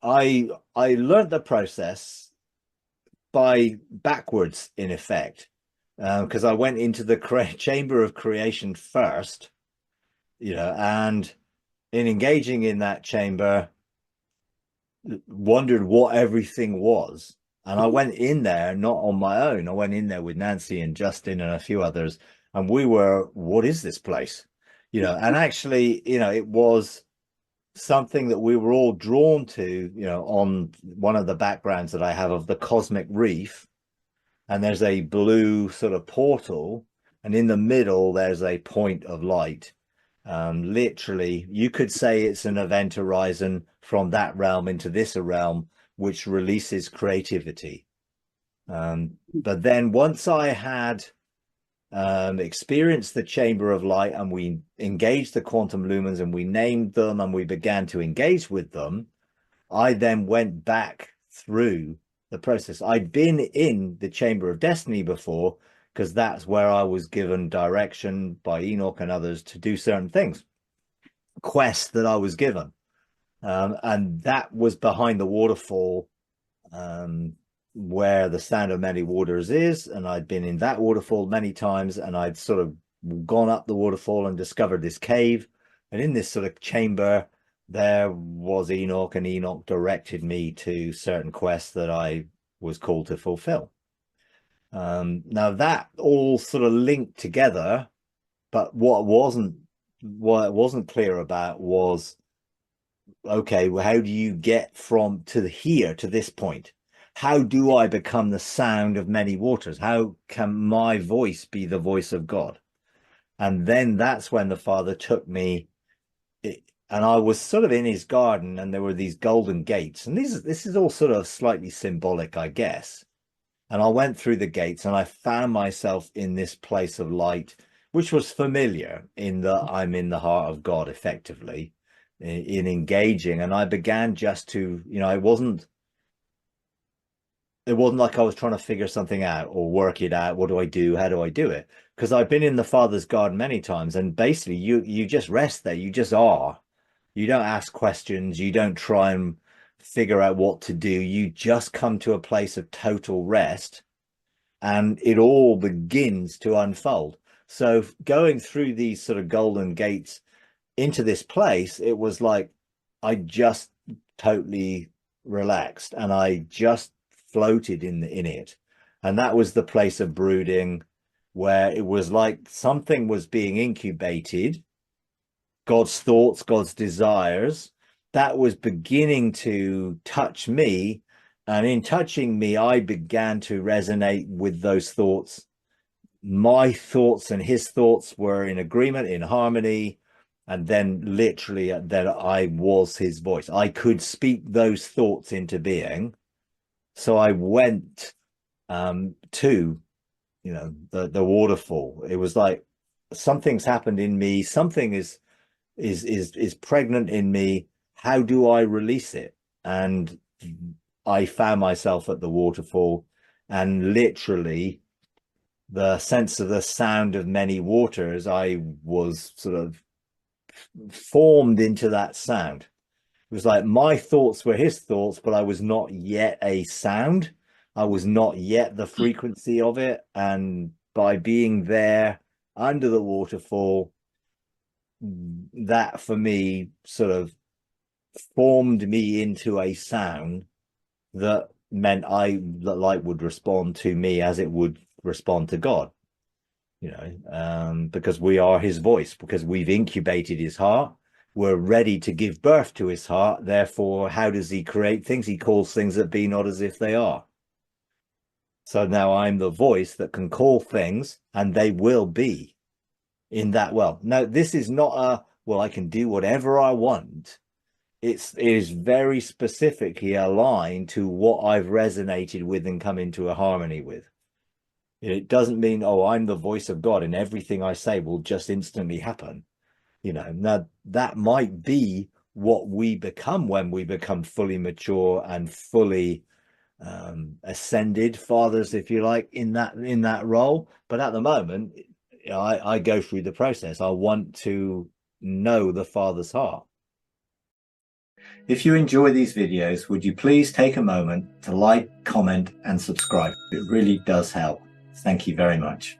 I learned the process by backwards, in effect, because I went into the chamber of creation first, and in engaging in that chamber, wondered what everything was. And I went in there not on my own. I went in there with Nancy and Justin and a few others, and we were, what is this place? And actually, it was something that we were all drawn to, on one of the backgrounds that I have of the cosmic reef. And there's a blue sort of portal, and in the middle, there's a point of light. Literally, you could say it's an event horizon from that realm into this realm, which releases creativity. But then once I had experienced the chamber of light, and we engaged the quantum lumens, and we named them, and we began to engage with them, I then went back through the process. I'd been in the chamber of destiny before, because that's where I was given direction by Enoch and others to do certain things, quests that I was given. And that was behind the waterfall, where the sound of many waters is. And I'd been in that waterfall many times, and I'd sort of gone up the waterfall and discovered this cave. And in this sort of chamber, there was Enoch, and Enoch directed me to certain quests that I was called to fulfill. Now that all sort of linked together, but what it wasn't clear about was, okay, well, how do you get from here to this point? How do I become the sound of many waters? How can my voice be the voice of God? And then that's when the Father took me, and I was sort of in his garden, and there were these golden gates, and this is all sort of slightly symbolic, I guess. And I went through the gates, and I found myself in this place of light, which was familiar in that I'm in the heart of God, effectively, in engaging. And I began just to, it wasn't like I was trying to figure something out or work it out. What do I do? How do I do it? Because I've been in the Father's garden many times, and basically you just rest there. You just are. You don't ask questions. You don't try and figure out what to do. You just come to a place of total rest, and it all begins to unfold. So going through these sort of golden gates into this place, it was like I just totally relaxed, and I just floated in it. And that was the place of brooding, where it was like something was being incubated, God's thoughts, God's desires, that was beginning to touch me. And in touching me, I began to resonate with those thoughts. My thoughts and his thoughts were in agreement, in harmony. And then literally that I was his voice. I could speak those thoughts into being. So I went to, the waterfall. It was like something's happened in me. Something is pregnant in me. How do I release it? And I found myself at the waterfall, and literally the sense of the sound of many waters, I was sort of formed into that sound. It was like my thoughts were his thoughts, but I was not yet a sound. I was not yet the frequency of it. And by being there under the waterfall, that for me sort of formed me into a sound that meant the light would respond to me as it would respond to God, because we are his voice, because we've incubated his heart. We're ready to give birth to his heart. Therefore, how does he create things? He calls things that be not as if they are. So now I'm the voice that can call things, and they will be in that well. Now, this is not I can do whatever I want. It is very specifically aligned to what I've resonated with and come into a harmony with. It doesn't mean, I'm the voice of God and everything I say will just instantly happen. Now that might be what we become when we become fully mature and fully ascended fathers, if you like, in that role. But at the moment, I go through the process. I want to know the Father's heart. If you enjoy these videos, would you please take a moment to like, comment, and subscribe? It really does help. Thank you very much.